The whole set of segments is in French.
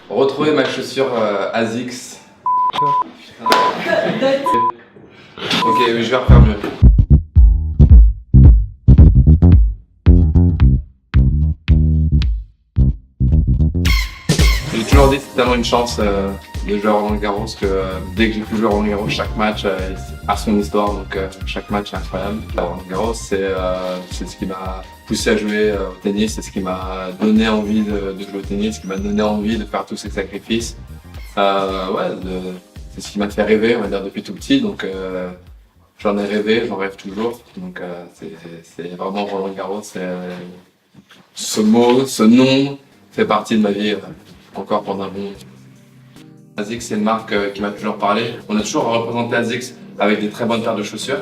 Retrouver ma chaussure ASICS. Ok, mais je vais refaire mieux. J'ai toujours dit que c'était tellement une chance de jouer à Roland-Garros que dès que j'ai pu jouer à Roland-Garros, chaque match a son histoire, donc chaque match est incroyable. Roland-Garros, c'est ce qui m'a poussé à jouer au tennis, c'est ce qui m'a donné envie de jouer au tennis, ce qui m'a donné envie de faire tous ces sacrifices. C'est ce qui m'a fait rêver, on va dire, depuis tout petit, donc j'en ai rêvé, j'en rêve toujours, donc c'est vraiment Roland-Garros, ce mot, ce nom fait partie de ma vie encore pendant un bon moment. ASICS, c'est une marque qui m'a toujours parlé. On a toujours représenté ASICS avec des très bonnes paires de chaussures.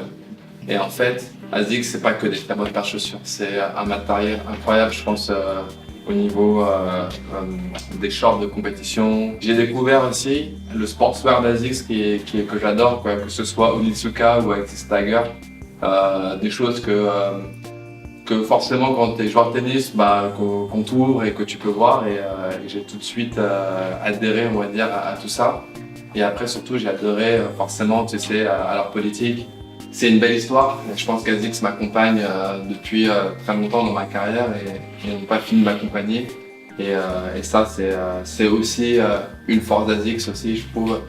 Et en fait, ASICS, c'est pas que des très bonnes paires de chaussures. C'est un matériel incroyable, je pense, au niveau des shorts de compétition. J'ai découvert aussi le sportswear d'ASICS que j'adore, quoi, que ce soit Onitsuka ou Active Tiger. Des choses que forcément quand tu es joueur de tennis, qu'on t'ouvre et que tu peux voir, et j'ai tout de suite adhéré, on va dire, à tout ça. Et après surtout j'ai adhéré forcément, tu sais, à leur politique. C'est une belle histoire, je pense qu'ASICS m'accompagne depuis très longtemps dans ma carrière et ils n'ont pas fini de m'accompagner. Et ça c'est aussi une force d'ASICS aussi, je trouve.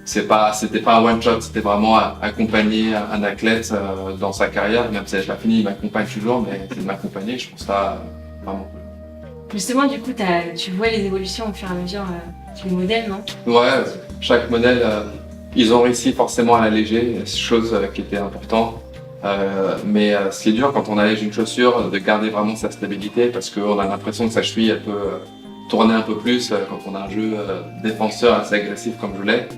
C'était pas un one shot, c'était vraiment accompagner un athlète dans sa carrière, même si elle n'a pas fini, il m'accompagne toujours, mais c'est de m'accompagner, je trouve ça vraiment cool. Justement, du coup, tu vois les évolutions au fur et à mesure du modèle, non? Ouais, chaque modèle, ils ont réussi forcément à l'alléger, chose qui était importante. Mais ce qui est dur quand on allège une chaussure, de garder vraiment sa stabilité, parce qu'on a l'impression que sa cheville elle peut tourner un peu plus quand on a un jeu défenseur assez agressif comme je l'ai.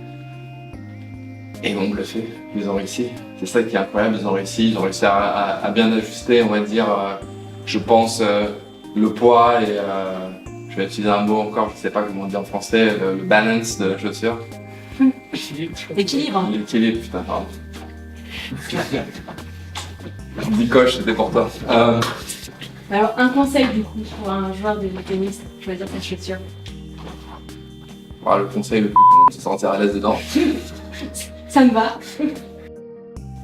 Et on le fait, ils ont réussi. C'est ça qui est incroyable, ils ont réussi à bien ajuster, on va dire, je pense, le poids et je vais utiliser un mot encore, je sais pas comment on dit en français, le balance de la chaussure. L'équilibre. L'équilibre, putain, pardon. Nicoche, c'était pour toi. Alors, un conseil du coup pour un joueur de tennis pour choisir ta chaussure? Le conseil le plus con, c'est de se sentir à l'aise dedans. Ça me va.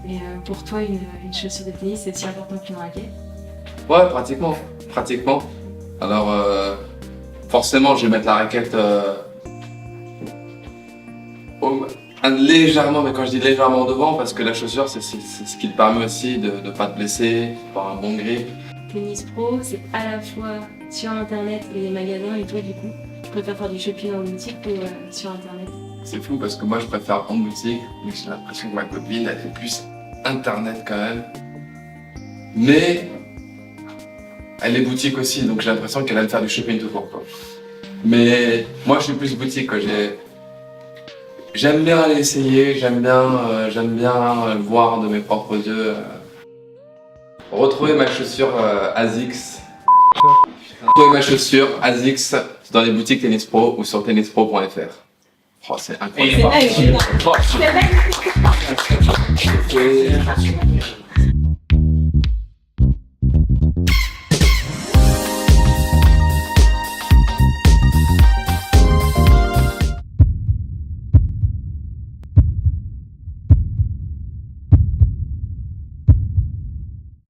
Et pour toi, une chaussure de tennis, c'est aussi important qu'une raquette? Ouais, pratiquement. Alors, forcément, je vais mettre la raquette légèrement, mais quand je dis légèrement devant, parce que la chaussure, c'est ce qui te permet aussi de ne pas te blesser, d'avoir un bon grip. Tennis Pro, c'est à la fois sur internet et les magasins, et toi, du coup, tu préfères faire du shopping en boutique ou sur internet? C'est fou parce que moi je préfère en boutique, mais j'ai l'impression que ma copine elle fait plus internet quand même. Mais elle est boutique aussi, donc j'ai l'impression qu'elle aime faire du shopping tout court, quoi. Mais moi je suis plus boutique, quoi. J'aime bien aller essayer, j'aime bien voir de mes propres yeux. Retrouver ma chaussure ASICS. Retrouver ma chaussure ASICS dans les boutiques Tennis Pro ou sur tennispro.fr. Oh, c'est incroyable. C'est